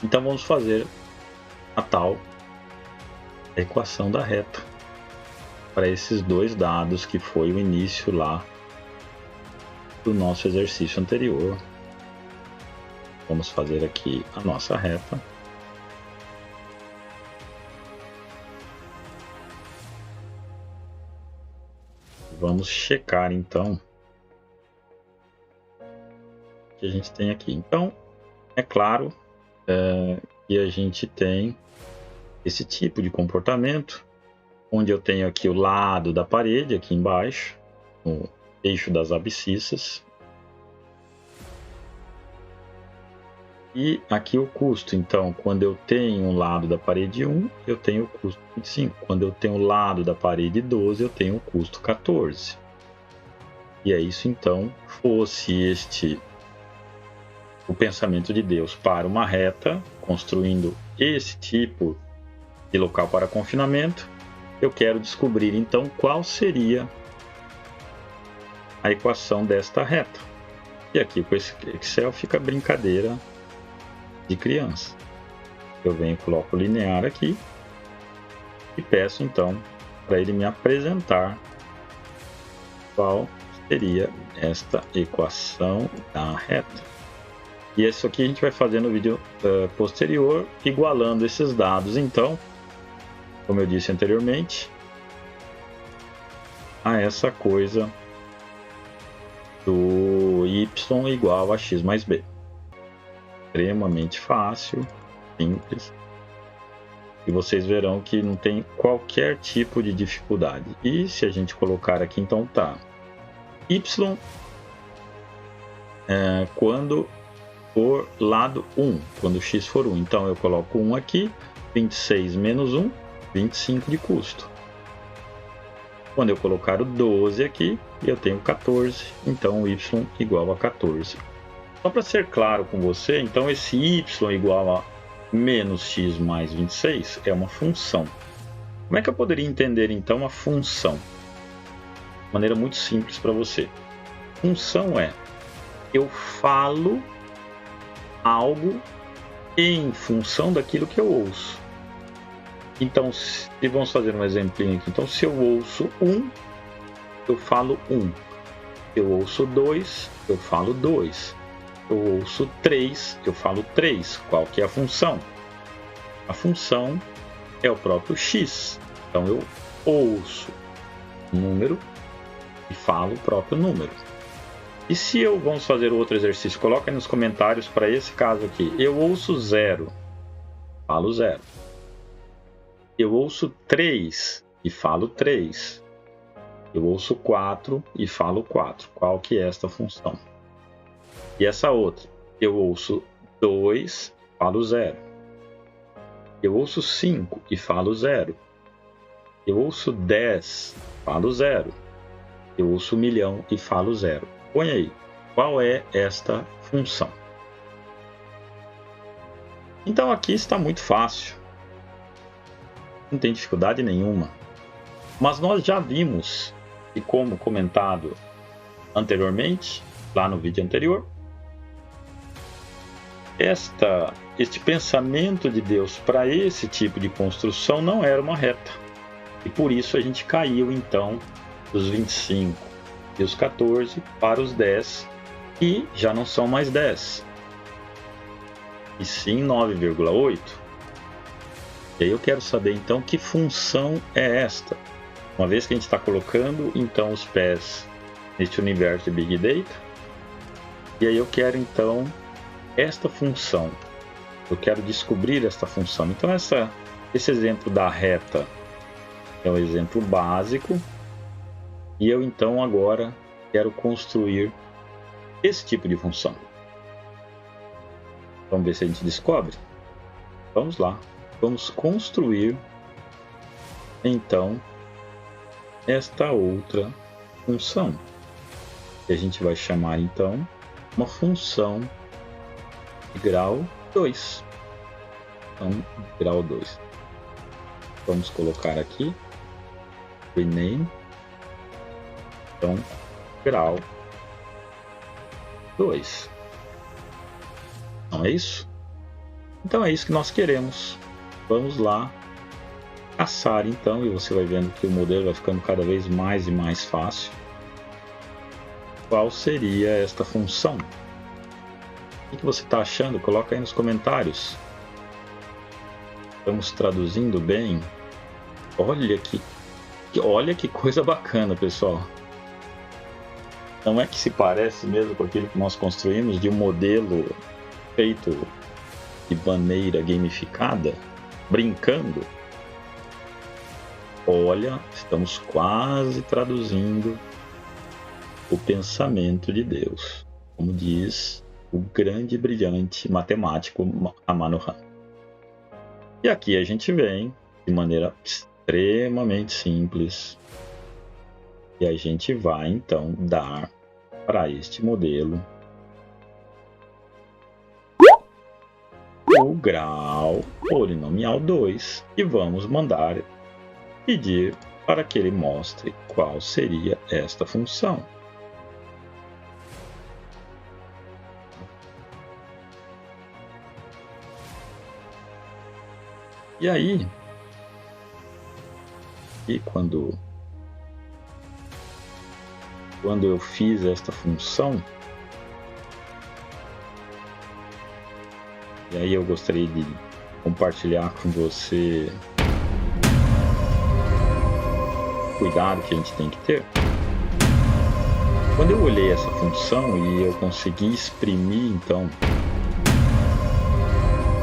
Então vamos fazer a tal equação da reta para esses dois dados que foi o início lá do nosso exercício anterior. Vamos fazer aqui a nossa reta. Vamos checar então o que a gente tem aqui. Então, é claro que a gente tem esse tipo de comportamento, onde eu tenho aqui o lado da parede, aqui embaixo, no eixo das abscissas, e aqui o custo. Então, quando eu tenho o lado da parede 1, eu tenho o custo 25. Quando eu tenho o lado da parede 12, eu tenho o custo 14. E é isso, então, fosse o pensamento de Deus para uma reta, construindo esse tipo de local para confinamento, eu quero descobrir, então, qual seria a equação desta reta. E aqui com esse Excel fica brincadeira de criança. Eu venho, coloco o linear aqui e peço, então, para ele me apresentar qual seria esta equação da reta. E isso aqui a gente vai fazer no vídeo posterior, igualando esses dados, então, como eu disse anteriormente, a essa coisa do y igual a x mais b. Extremamente fácil, simples. E vocês verão que não tem qualquer tipo de dificuldade. E se a gente colocar aqui, então tá. Y quando for lado 1, quando x for 1. Então eu coloco 1 aqui, 26 menos 1, 25 de custo. Quando eu colocar o 12 aqui, eu tenho 14, então o y igual a 14. Só para ser claro com você, então esse y igual a menos x mais 26 é uma função. Como é que eu poderia entender então a função? De maneira muito simples para você. Função é, eu falo algo em função daquilo que eu ouço. Então, se vamos fazer um exemplinho aqui. Então, se eu ouço 1, eu falo 1. Se eu ouço 2, eu falo 2. Eu ouço 3, eu falo 3. Qual que é a função? A função é o próprio x. Então, eu ouço um número e falo o próprio número. E se vamos fazer outro exercício, coloca aí nos comentários para esse caso aqui. Eu ouço 0, falo 0. Eu ouço 3 e falo 3. Eu ouço 4 e falo 4. Qual que é esta função? E essa outra? Eu ouço 2 e falo 0. Eu ouço 5 e falo 0. Eu ouço 10 e falo 0. Eu ouço 1.000.000 e falo 0. Põe aí, qual é esta função? Então aqui está muito fácil. Não tem dificuldade nenhuma. Mas nós já vimos, e como comentado anteriormente, lá no vídeo anterior, este pensamento de Deus para esse tipo de construção não era uma reta. E por isso a gente caiu então dos 25 e os 14 para os 10, e já não são mais 10, e sim 9,8. E aí eu quero saber então que função é esta. Uma vez que a gente está colocando então os pés neste universo de Big Data, e aí eu quero então esta função. Eu quero descobrir esta função. Então esse exemplo da reta é um exemplo básico, e eu então agora quero construir esse tipo de função. Vamos ver se a gente descobre? Vamos lá. Vamos construir então esta outra função, que a gente vai chamar então uma função de grau 2. Então, grau 2. Vamos colocar aqui rename. Então, grau 2. Não é isso? Então é isso que nós queremos. Vamos lá caçar então, e você vai vendo que o modelo vai ficando cada vez mais e mais fácil. Qual seria esta função? O que você está achando? Coloca aí nos comentários. Estamos traduzindo bem? Olha que coisa bacana, pessoal. Não é que se parece mesmo com aquilo que nós construímos de um modelo feito de maneira gamificada, brincando? Olha, estamos quase traduzindo o pensamento de Deus, como diz o grande e brilhante matemático Amano Han. E aqui a gente vem de maneira extremamente simples e a gente vai então dar para este modelo o grau polinomial 2 e vamos mandar pedir para que ele mostre qual seria esta função. E aí, quando eu fiz esta função, e aí eu gostaria de compartilhar com você o cuidado que a gente tem que ter. Quando eu olhei essa função e eu consegui exprimir então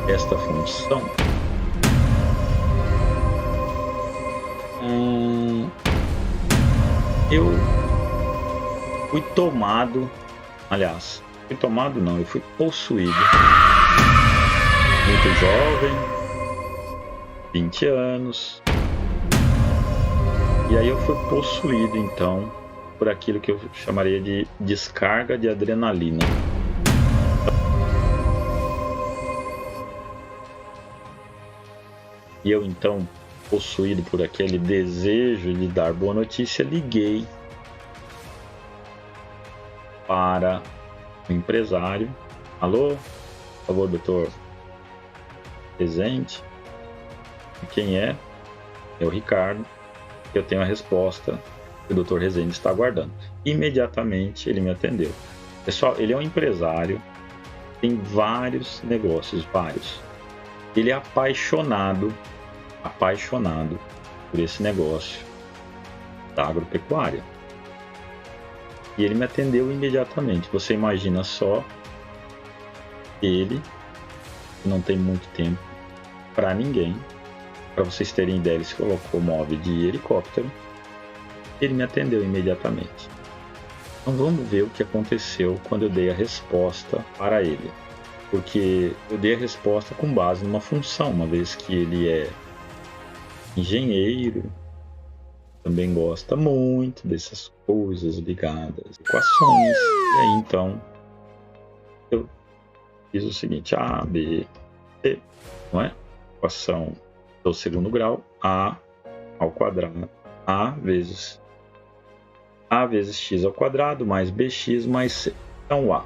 esta função, eu fui tomado, eu fui possuído. Muito jovem, 20 anos, e aí eu fui possuído então por aquilo que eu chamaria de descarga de adrenalina. E eu então, possuído por aquele desejo de dar boa notícia, liguei para o empresário. Alô, por favor, doutor Rezende? Quem é? É o Ricardo. Eu tenho a resposta que o doutor Rezende está aguardando. Imediatamente ele me atendeu. Pessoal, ele é um empresário, tem vários negócios, vários. Ele é apaixonado por esse negócio da agropecuária. E ele me atendeu imediatamente. Você imagina só, ele não tem muito tempo para ninguém. Para vocês terem ideia, ele se colocou móvel de helicóptero. Ele me atendeu imediatamente. Então vamos ver o que aconteceu quando eu dei a resposta para ele. Porque eu dei a resposta com base numa função, uma vez que ele é engenheiro, também gosta muito dessas coisas ligadas a equações. E aí então eu fiz o seguinte: A, B, C, não é? Equação do segundo grau, A ao quadrado, A vezes x ao quadrado mais bx mais c. Então A,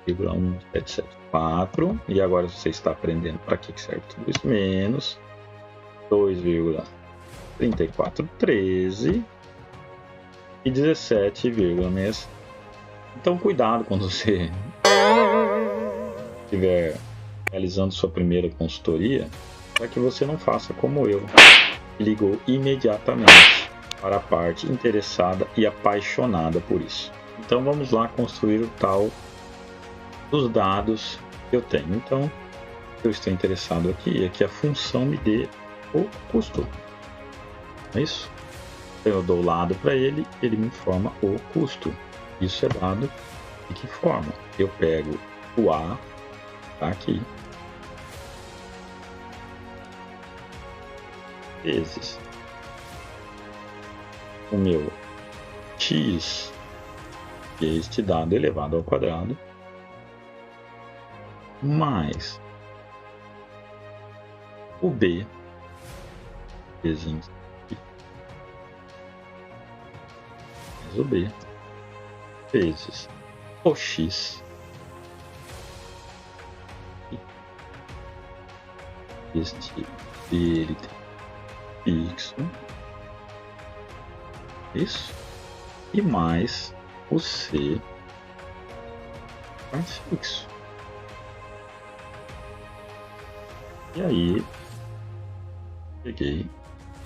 1,774, e agora você está aprendendo para que serve tudo isso, menos 2,3413 e 17,6. Então cuidado quando você estiver realizando sua primeira consultoria, para que você não faça como eu, que ligou imediatamente para a parte interessada e apaixonada por isso. Então vamos lá construir o tal dos dados que eu tenho. Então eu estou interessado aqui é que a função me dê o custo. É isso? Eu dou o lado para ele, ele me informa o custo. Isso é dado de que forma? Eu pego o A, tá aqui, vezes o meu x, que é este dado elevado ao quadrado, mais o B, mais o B, vezes o x este ele tem fixo, isso, e mais o C mais fixo. E aí peguei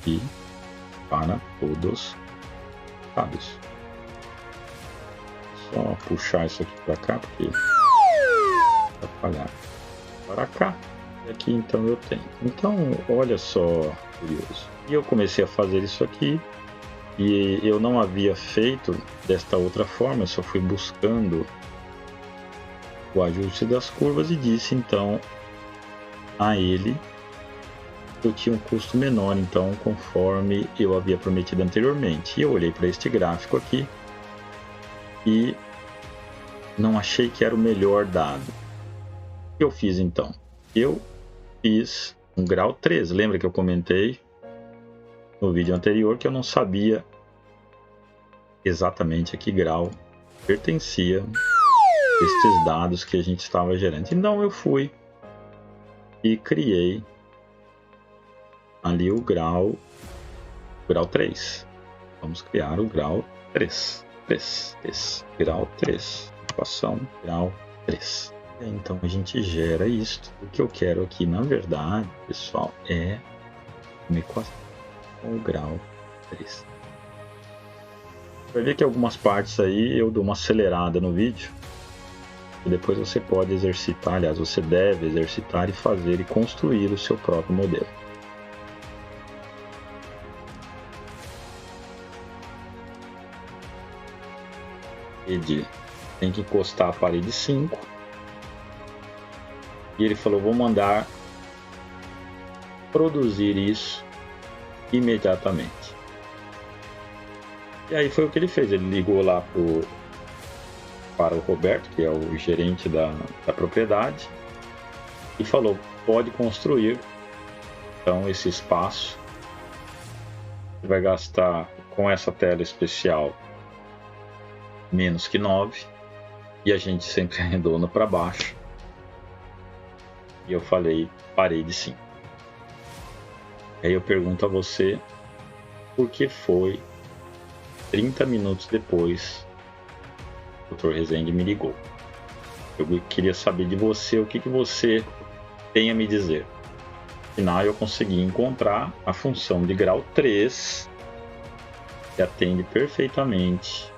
e para todos os lados. Só puxar isso aqui para cá porque atrapalhar para cá. E aqui então eu tenho. Então olha só, curioso. E eu comecei a fazer isso aqui e eu não havia feito desta outra forma. Eu só fui buscando o ajuste das curvas e disse então a ele eu tinha um custo menor, então, conforme eu havia prometido anteriormente. E eu olhei para este gráfico aqui e não achei que era o melhor dado. O que eu fiz então? Eu fiz um grau 3. Lembra que eu comentei no vídeo anterior que eu não sabia exatamente a que grau pertencia estes dados que a gente estava gerando. Então eu fui e criei ali o grau 3. Vamos criar o grau 3. Grau 3. Equação grau 3. Então a gente gera isto. O que eu quero aqui, na verdade, pessoal, é uma equação com o grau 3. Vai ver que algumas partes aí eu dou uma acelerada no vídeo. E depois você pode exercitar, aliás, você deve exercitar e fazer e construir o seu próprio modelo. Tem que encostar a parede 5 e ele falou, vou mandar produzir isso imediatamente. E aí foi o que ele fez, ele ligou lá para o Roberto, que é o gerente da propriedade, e falou, pode construir então esse espaço, você vai gastar com essa tela especial menos que 9, e a gente sempre arredonda para baixo. E eu falei, parede 5. Aí eu pergunto a você, por que foi 30 minutos depois o Dr. Rezende me ligou? Eu queria saber de você o que você tem a me dizer. Afinal, eu consegui encontrar a função de grau 3 que atende perfeitamente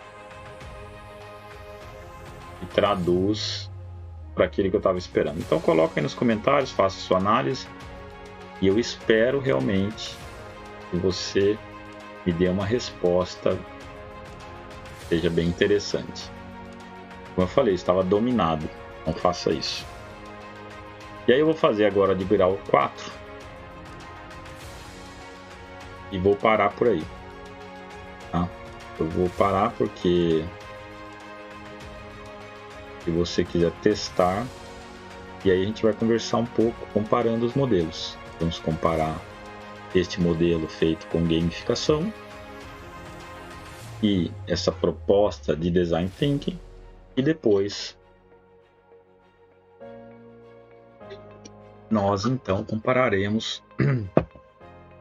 e traduz para aquilo que eu estava esperando. Então coloca aí nos comentários, faça sua análise e eu espero realmente que você me dê uma resposta que seja bem interessante. Como eu falei, estava dominado, não faça isso. E aí eu vou fazer agora de grau 4 e vou parar por aí, tá? Eu vou parar porque se você quiser testar, e aí a gente vai conversar um pouco comparando os modelos. Vamos comparar este modelo feito com gamificação e essa proposta de design thinking, e depois nós então compararemos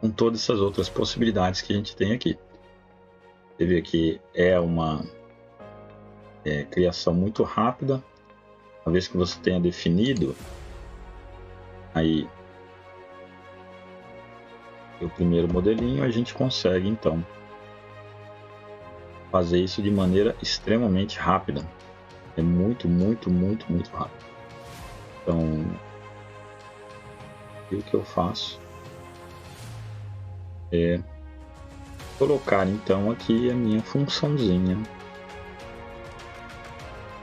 com todas essas outras possibilidades que a gente tem aqui. Você vê que é uma criação muito rápida. Uma vez que você tenha definido aí o primeiro modelinho, a gente consegue então fazer isso de maneira extremamente rápida. É muito rápido. Então, o que eu faço é colocar então aqui a minha funçãozinha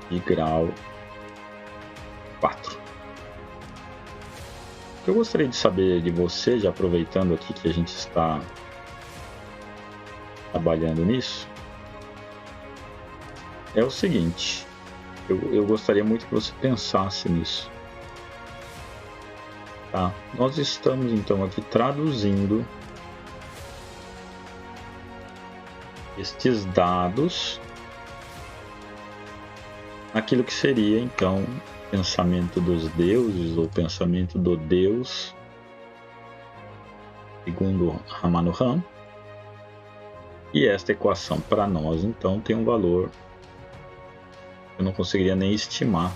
de grau 4. O que eu gostaria de saber de você, já aproveitando aqui que a gente está trabalhando nisso, é o seguinte, eu gostaria muito que você pensasse nisso. Tá? Nós estamos então aqui traduzindo estes dados naquilo que seria então pensamento dos deuses ou pensamento do Deus segundo Ramanujan. E esta equação para nós, então, tem um valor que eu não conseguiria nem estimar,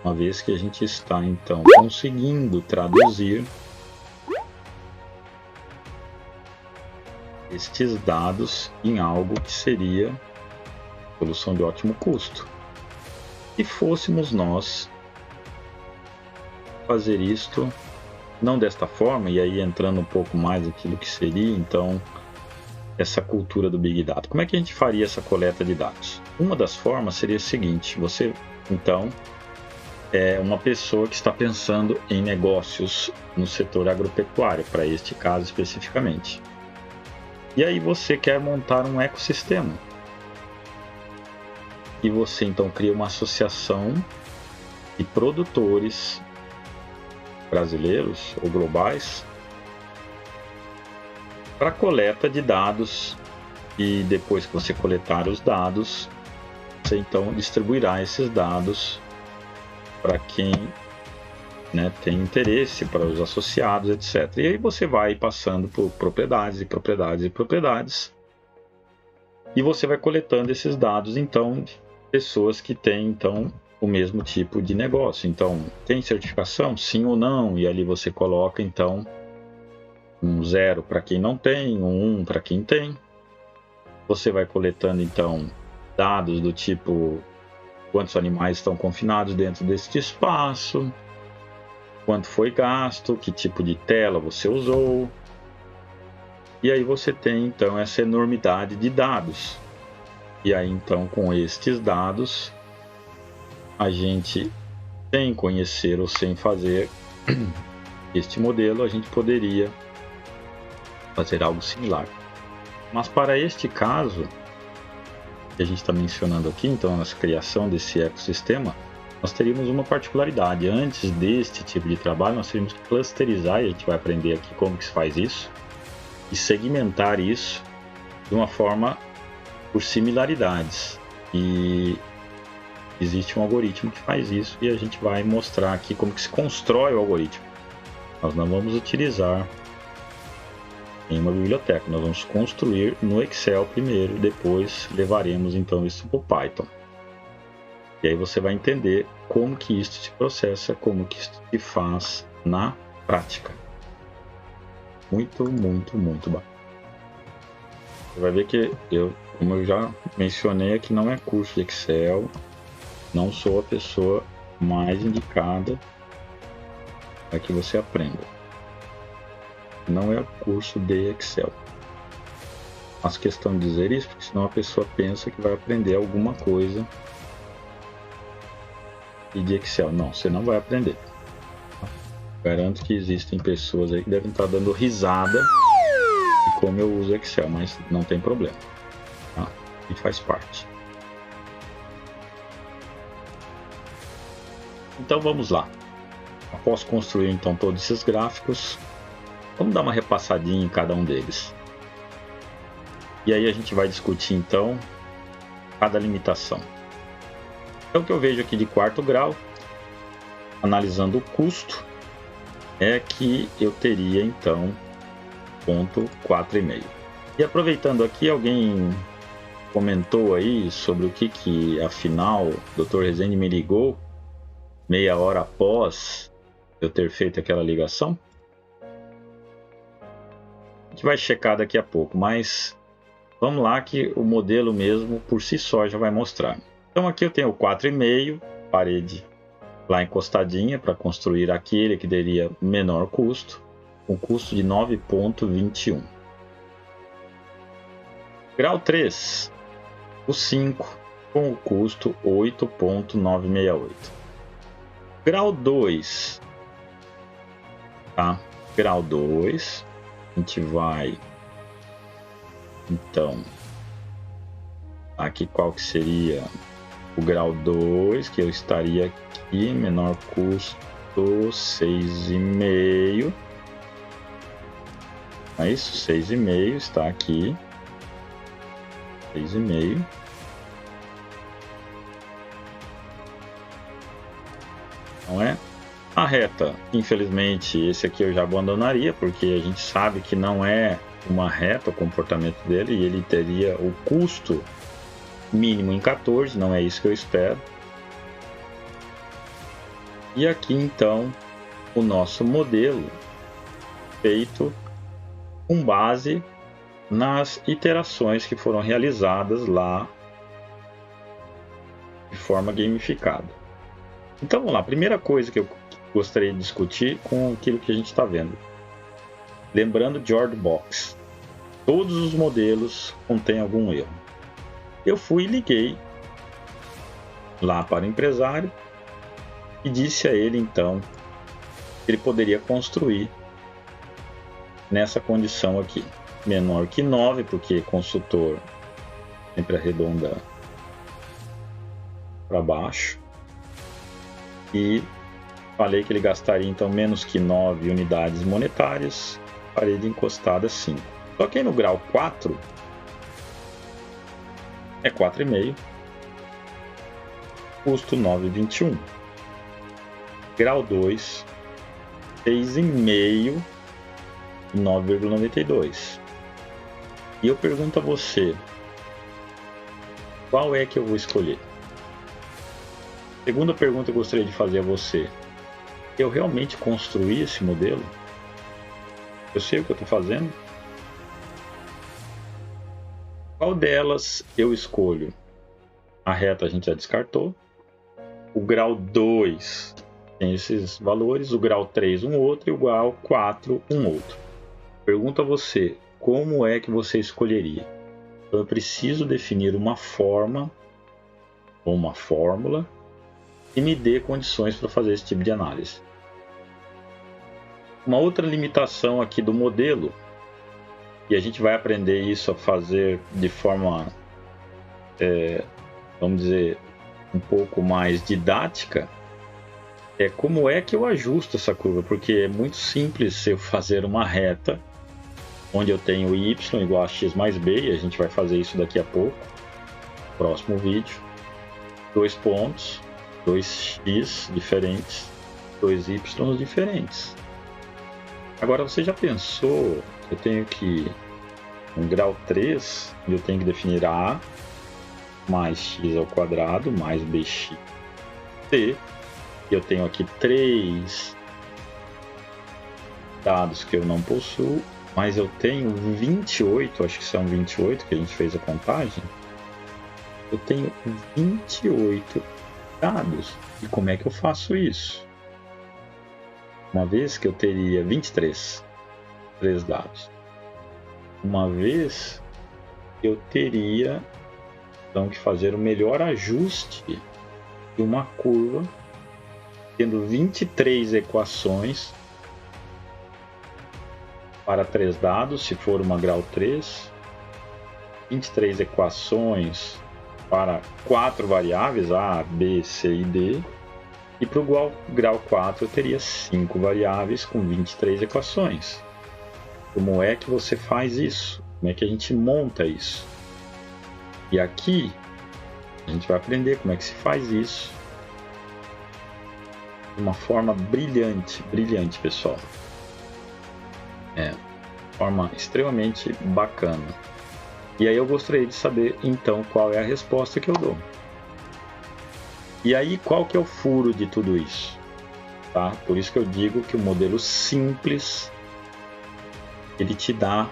uma vez que a gente está, então, conseguindo traduzir estes dados em algo que seria solução de ótimo custo. Se fôssemos nós fazer isto não desta forma, e aí entrando um pouco mais aquilo que seria, então, essa cultura do Big Data. Como é que a gente faria essa coleta de dados? Uma das formas seria a seguinte: você, então, é uma pessoa que está pensando em negócios no setor agropecuário, para este caso especificamente. E aí você quer montar um ecossistema. E você, então, cria uma associação de produtores brasileiros ou globais para coleta de dados, e depois que você coletar os dados, você então distribuirá esses dados para quem, né, tem interesse, para os associados, etc. E aí você vai passando por propriedades e propriedades e propriedades, e você vai coletando esses dados, então, de pessoas que têm, então, o mesmo tipo de negócio. Então, tem certificação? Sim ou não? E ali você coloca, então, um 0 para quem não tem, um 1 para quem tem. Você vai coletando, então, dados do tipo quantos animais estão confinados dentro deste espaço, quanto foi gasto, que tipo de tela você usou. E aí você tem, então, essa enormidade de dados. E aí, então, com estes dados, a gente, sem conhecer ou sem fazer este modelo, a gente poderia fazer algo similar. Mas para este caso que a gente está mencionando aqui, então, a criação desse ecossistema, nós teríamos uma particularidade. Antes deste tipo de trabalho, nós teríamos que clusterizar, e a gente vai aprender aqui como que se faz isso, e segmentar isso de uma forma por similaridades. E existe um algoritmo que faz isso, e a gente vai mostrar aqui como que se constrói o algoritmo. Nós não vamos utilizar em uma biblioteca, nós vamos construir no Excel primeiro, depois levaremos então isso para o Python. E aí você vai entender como que isso se processa, como que isso se faz na prática. Muito, muito, muito bacana. Você vai ver que como eu já mencionei aqui, não é curso de Excel, não sou a pessoa mais indicada para que você aprenda. Não é curso de Excel. Faço questão de dizer isso, porque senão a pessoa pensa que vai aprender alguma coisa de Excel. Não, você não vai aprender. Garanto que existem pessoas aí que devem estar dando risada de como eu uso Excel, mas não tem problema. Tá? E faz parte. Então vamos lá. Após construir então todos esses gráficos, vamos dar uma repassadinha em cada um deles. E aí a gente vai discutir então cada limitação. Então o que eu vejo aqui de quarto grau, analisando o custo, é que eu teria então ponto 4,5. E aproveitando aqui, alguém comentou aí sobre o que afinal o Dr. Rezende me ligou meia hora após eu ter feito aquela ligação. A gente vai checar daqui a pouco, mas vamos lá que o modelo mesmo por si só já vai mostrar. Então aqui eu tenho 4,5, parede lá encostadinha para construir aquele que teria menor custo, com custo de 9,21. Grau 3, o 5, com o custo 8,968. Grau 2, tá? Grau 2, a gente vai, então, aqui qual que seria o grau 2, que eu estaria aqui, menor custo 6,5. É isso, 6,5 está aqui. 6,5. Não é? A reta, infelizmente, esse aqui eu já abandonaria, porque a gente sabe que não é uma reta o comportamento dele, e ele teria o custo mínimo em 14, não é isso que eu espero. E aqui então o nosso modelo feito com base nas iterações que foram realizadas lá de forma gamificada. Então vamos lá, primeira coisa que eu gostaria de discutir com aquilo que a gente está vendo. Lembrando George Box, todos os modelos contêm algum erro. Eu fui e liguei lá para o empresário e disse a ele então que ele poderia construir nessa condição aqui, menor que 9, porque consultor sempre arredonda para baixo, e falei que ele gastaria então menos que 9 unidades monetárias, parede encostada 5. Só que aí no grau 4 é 4,5, custo 9,21. Grau 2, 6,5, 9,92. E eu pergunto a você, qual é que eu vou escolher? Segunda pergunta que eu gostaria de fazer a você, eu realmente construí esse modelo? Eu sei o que eu estou fazendo? Qual delas eu escolho? A reta a gente já descartou. O grau 2 tem esses valores, o grau 3 um outro e o grau 4 um outro. Pergunto a você, como é que você escolheria? Então eu preciso definir uma forma ou uma fórmula que me dê condições para fazer esse tipo de análise. Uma outra limitação aqui do modelo, e a gente vai aprender isso a fazer de forma, vamos dizer, um pouco mais didática, é como é que eu ajusto essa curva, porque é muito simples eu fazer uma reta onde eu tenho y igual a x mais b, e a gente vai fazer isso daqui a pouco, próximo vídeo, 2 pontos, 2x diferentes, 2y diferentes. Agora você já pensou, eu tenho que, no grau 3, eu tenho que definir a mais x ao quadrado mais bx t. Eu tenho aqui 3 dados que eu não possuo, mas eu tenho 28, acho que são 28 que a gente fez a contagem. Eu tenho 28 dados. E como é que eu faço isso? Uma vez que eu teria 23 dados. Uma vez eu teria então que fazer o melhor ajuste de uma curva, tendo 23 equações para 3 dados, se for uma grau 3, 23 equações para 4 variáveis, A, B, C e D, e para o grau 4 eu teria 5 variáveis com 23 equações. Como é que você faz isso? Como é que a gente monta isso? E aqui a gente vai aprender como é que se faz isso de uma forma brilhante, pessoal. Forma extremamente bacana. E aí eu gostaria de saber então qual é a resposta que eu dou. E aí qual que é o furo de tudo isso? Tá? Por isso que eu digo que o modelo simples ele te dá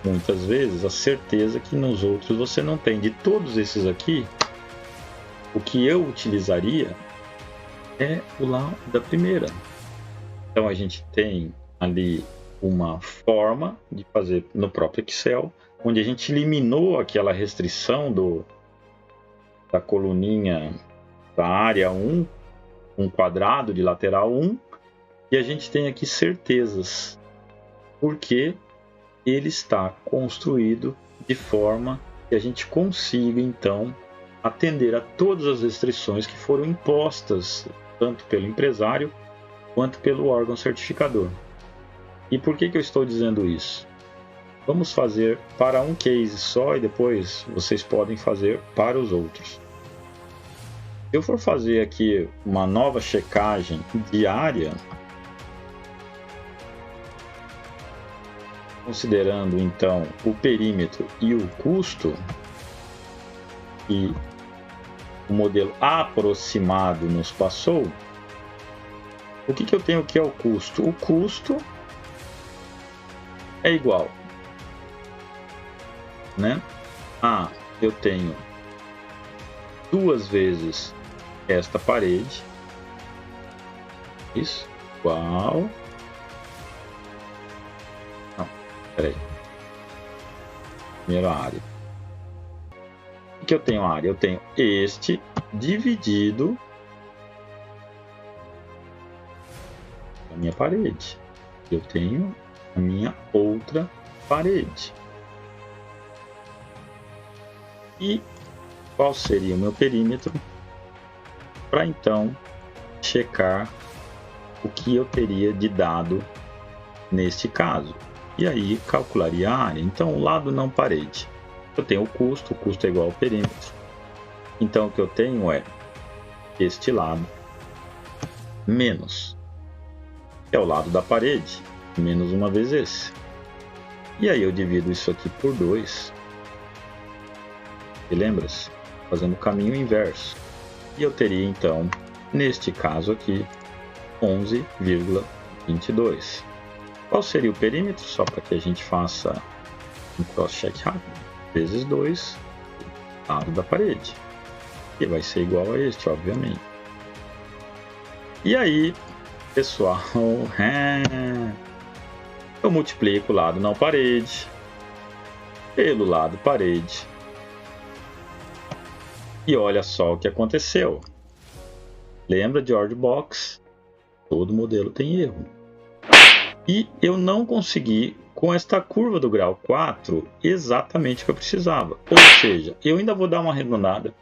muitas vezes a certeza que nos outros você não tem. De todos esses aqui, o que eu utilizaria é o lá da primeira. Então a gente tem ali uma forma de fazer no próprio Excel, onde a gente eliminou aquela restrição da coluninha da área 1, um quadrado de lateral 1, e a gente tem aqui certezas, porque ele está construído de forma que a gente consiga então atender a todas as restrições que foram impostas tanto pelo empresário quanto pelo órgão certificador. E por que eu estou dizendo isso? Vamos fazer para um case só e depois vocês podem fazer para os outros. Se eu for fazer aqui uma nova checagem de área, considerando então o perímetro e o custo, e o modelo aproximado nos passou, o que eu tenho que é o custo? O custo é igual, né? Eu tenho 2 vezes esta parede, isso, igual. Não, peraí. Primeiro a área. O que eu tenho a área? Eu tenho este dividido a minha parede. Eu tenho a minha outra parede. E qual seria o meu perímetro para então checar o que eu teria de dado neste caso? E aí calcularia a área. Então, o lado não parede. Eu tenho o custo é igual ao perímetro. Então, o que eu tenho é este lado menos, que é o lado da parede, menos uma vez esse. E aí eu divido isso aqui por 2. E lembra-se? Fazendo o caminho inverso. E eu teria, então, neste caso aqui, 11,22. Qual seria o perímetro? Só para que a gente faça um cross-check rápido. Vezes 2, lado da parede. Que vai ser igual a este, obviamente. E aí, pessoal, eu multiplico o lado não parede pelo lado parede. E olha só o que aconteceu. Lembra de George Box? Todo modelo tem erro. E eu não consegui, com esta curva do grau 4, exatamente o que eu precisava. Ou seja, eu ainda vou dar uma arredondada.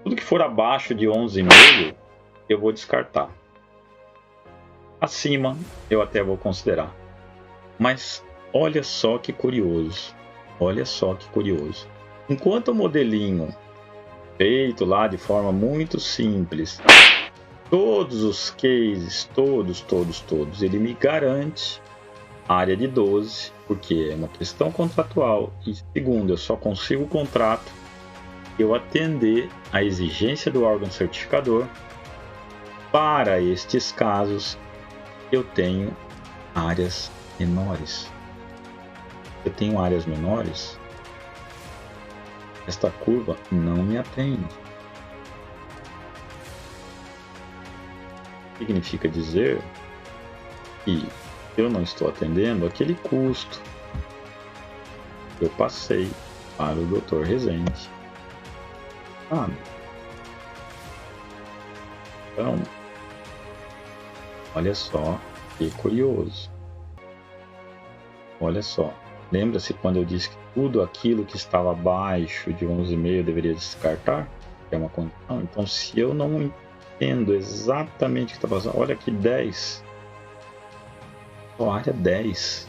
Tudo que for abaixo de 11,5, eu vou descartar. Acima, eu até vou considerar. Mas olha só que curioso. Olha só que curioso. Enquanto o modelinho feito lá de forma muito simples, todos os cases, todos, ele me garante área de 12, porque é uma questão contratual, e segundo, eu só consigo o contrato se eu atender a exigência do órgão certificador. Para estes casos, eu tenho áreas menores. Eu tenho áreas menores, esta curva não me atende. Significa dizer que eu não estou atendendo aquele custo que eu passei para o Dr. Rezende. Então, olha só que curioso. Olha só. Lembra-se quando eu disse que tudo aquilo que estava abaixo de 11,5 eu deveria descartar? É uma condição. Então, se eu não entendo exatamente o que está passando, olha aqui 10. Só área 10.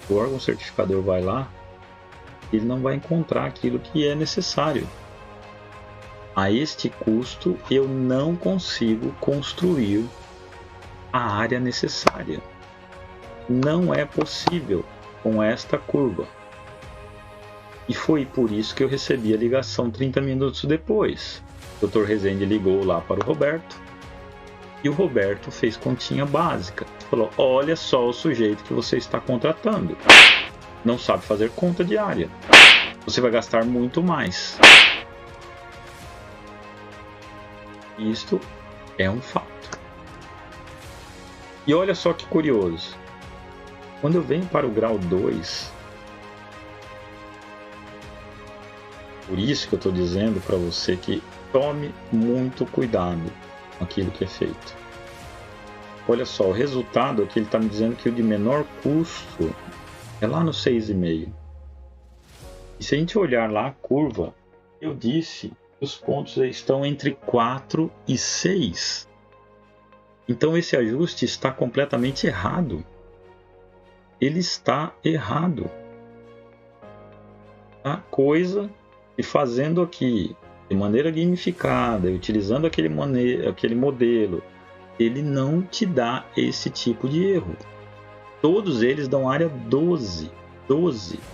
O órgão certificador vai lá, ele não vai encontrar aquilo que é necessário. A este custo, eu não consigo construir a área necessária. Não é possível com esta curva. E foi por isso que eu recebi a ligação 30 minutos depois. O Dr. Rezende ligou lá para o Roberto e o Roberto fez continha básica. Falou: olha só o sujeito que você está contratando. Não sabe fazer conta diária. Você vai gastar muito mais. Isto é um fato. E olha só que curioso. Quando eu venho para o grau 2, por isso que eu estou dizendo para você que tome muito cuidado com aquilo que é feito. Olha só, o resultado aqui ele está me dizendo que o de menor custo é lá no 6,5. E se a gente olhar lá a curva, eu disse que os pontos estão entre 4 e 6. Então esse ajuste está completamente errado. Ele está errado. A coisa que fazendo aqui de maneira gamificada, utilizando aquele modelo, ele não te dá esse tipo de erro. Todos eles dão área 12.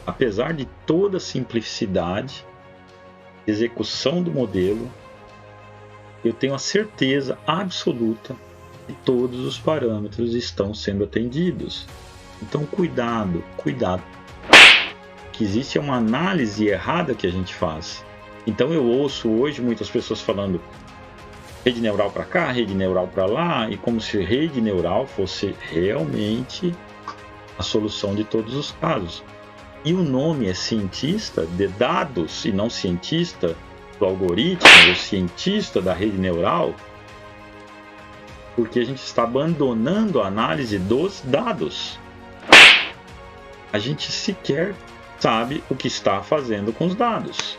Apesar de toda a simplicidade, execução do modelo, eu tenho a certeza absoluta que todos os parâmetros estão sendo atendidos. Então, cuidado, que existe uma análise errada que a gente faz. Então, eu ouço hoje muitas pessoas falando rede neural para cá, rede neural para lá, e como se rede neural fosse realmente a solução de todos os casos. E o nome é cientista de dados e não cientista do algoritmo, ou cientista da rede neural, porque a gente está abandonando a análise dos dados. A gente sequer sabe o que está fazendo com os dados.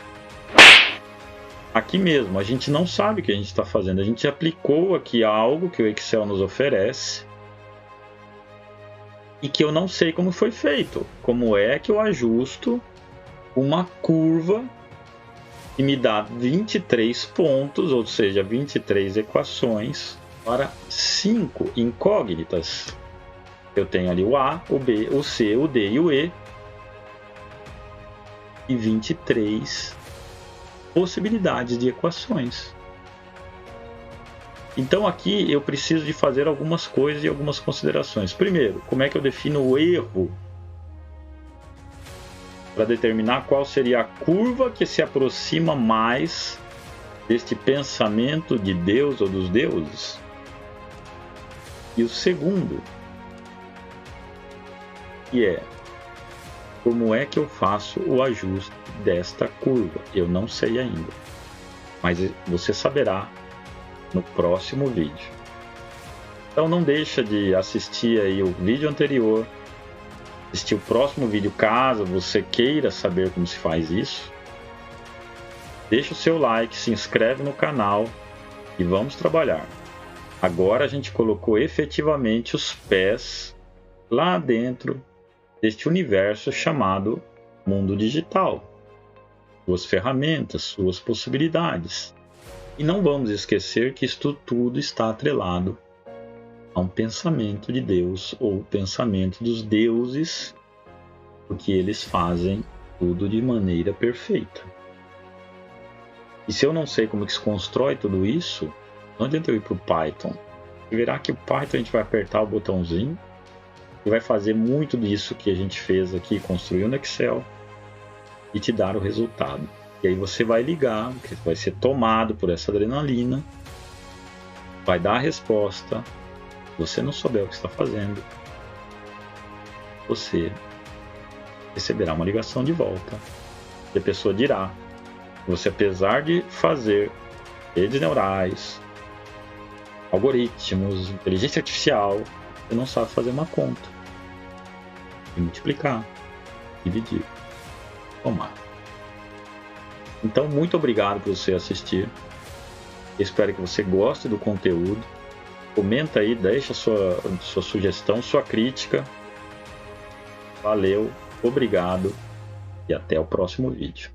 Aqui mesmo, a gente não sabe o que a gente está fazendo. A gente aplicou aqui algo que o Excel nos oferece e que eu não sei como foi feito. Como é que eu ajusto uma curva que me dá 23 pontos, ou seja, 23 equações, para 5 incógnitas. Eu tenho ali o A, o B, o C, o D e o E. E 23 possibilidades de equações. Então aqui eu preciso de fazer algumas coisas e algumas considerações. Primeiro, como é que eu defino o erro? Para determinar qual seria a curva que se aproxima mais deste pensamento de Deus ou dos deuses. E o segundo, que é como é que eu faço o ajuste desta curva? Eu não sei ainda, mas você saberá no próximo vídeo. Então não deixa de assistir aí o vídeo anterior, assistir o próximo vídeo caso você queira saber como se faz isso. Deixa o seu like, se inscreve no canal e vamos trabalhar. Agora a gente colocou efetivamente os pés lá dentro deste universo chamado mundo digital, suas ferramentas, suas possibilidades. E não vamos esquecer que isto tudo está atrelado a um pensamento de Deus ou pensamento dos deuses, porque eles fazem tudo de maneira perfeita. E se eu não sei como que se constrói tudo isso, não adianta eu ir para o Python. Você verá que o Python a gente vai apertar o botãozinho e vai fazer muito disso que a gente fez aqui, construiu no Excel, e te dar o resultado. E aí você vai ligar, você vai ser tomado por essa adrenalina, vai dar a resposta. Se você não souber o que está fazendo, você receberá uma ligação de volta. E a pessoa dirá que você, apesar de fazer redes neurais, algoritmos, inteligência artificial, você não sabe fazer uma conta e multiplicar, dividir, somar. Então, muito obrigado por você assistir. Espero que você goste do conteúdo. Comenta aí, deixa sua sugestão, sua crítica. Valeu, obrigado e até o próximo vídeo.